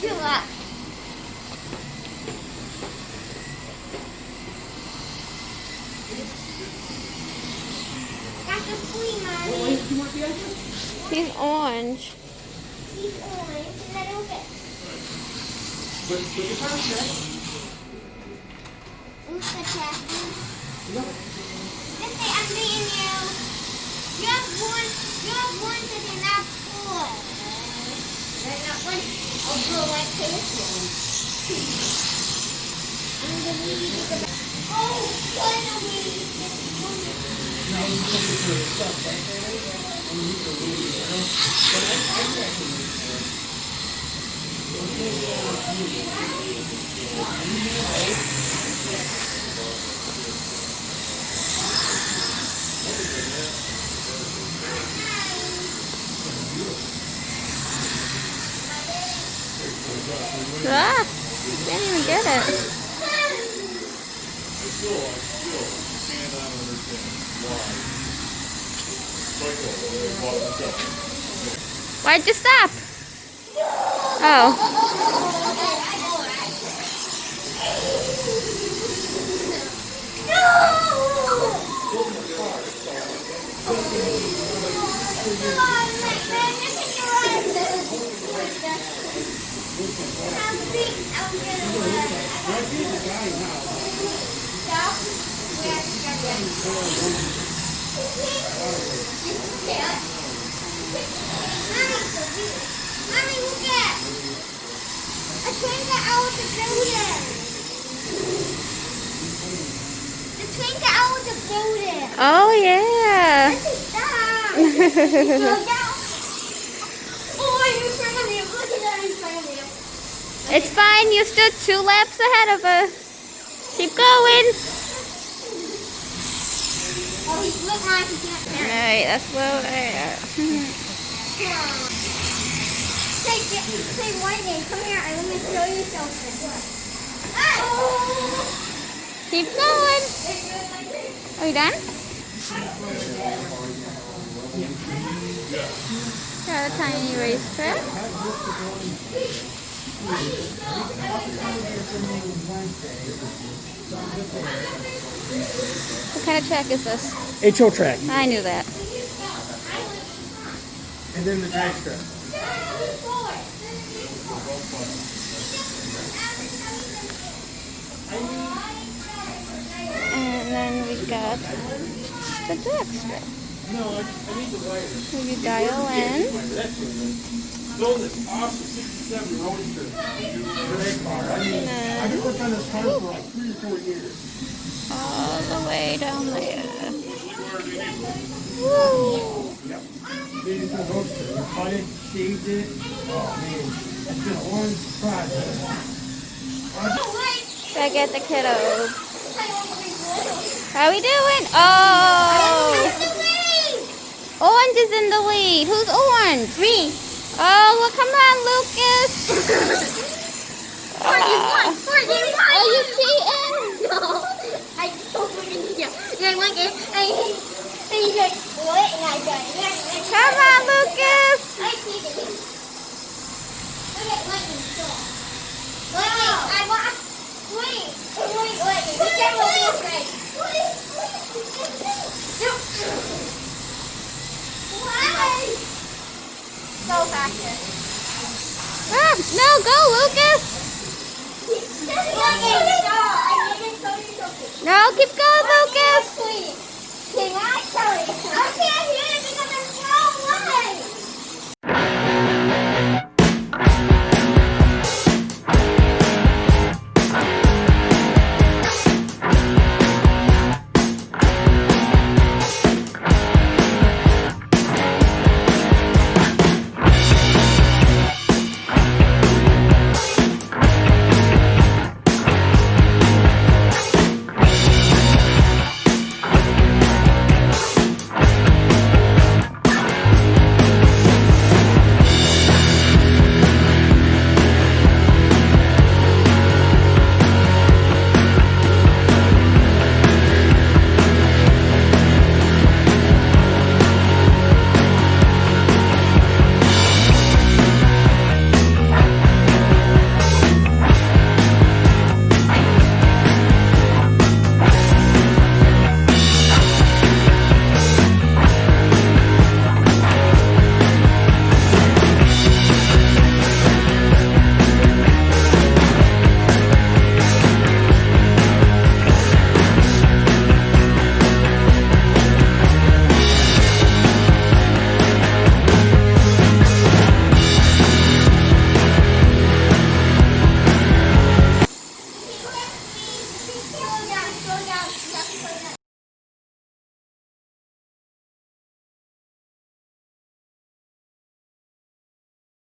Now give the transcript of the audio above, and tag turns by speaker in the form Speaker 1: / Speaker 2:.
Speaker 1: Chill out. That's a flea, Mommy.
Speaker 2: He's orange.
Speaker 1: He's orange, and I don't get. Who's the captain? Let's say I'm beating you. You have one to the not four. Right, not one. I'll go like this. I'm gonna leave you the back. Oh, finally!
Speaker 2: Ah, can't even get it. Why'd you stop? Oh.
Speaker 1: Mommy, look at! A train got out of the building. The train got out of the building.
Speaker 2: Oh, yeah.
Speaker 1: Stop! Go down. Oh, you're in front of me. Look at that in front of you.
Speaker 2: It's fine. You stood 2 laps ahead of us. Keep going.
Speaker 1: Oh, he's look like he's not there.
Speaker 2: Alright, that's low there.
Speaker 1: Say Whitney, come here and let me show you something. Oh!
Speaker 2: Keep going. Are you done? Got a tiny racetrack. What kind of track is this?
Speaker 3: HO track.
Speaker 2: I knew that.
Speaker 3: And then the drag strip.
Speaker 2: And then we got the drag strip. So you dial in.
Speaker 3: Build this awesome 67 Roadster drag car. I've been working on this car for like 3 or 4 years.
Speaker 2: All the way down there. Woo!
Speaker 3: Yep. Made it to a roadster. We cut it, shaved it. Oh man, it's been a long project.
Speaker 2: Back at the kiddos. How we doing? Oh! Orange is in the lead. Who's orange?
Speaker 1: Me.
Speaker 2: Oh, well, come on, Lucas.
Speaker 1: Are
Speaker 2: you cheating?
Speaker 1: No. I totally didn't. Yeah, look at and he's like, what? And I got it.
Speaker 2: Come on, Lucas.
Speaker 1: I cheated. Look at Lightning. Lightning, I want. Wait. We can't let this right. Why? Go faster.
Speaker 2: Ah, no, go, Lucas. No, keep going, Lucas.
Speaker 1: Can I tell you? I can't hear it because it's so loud. go down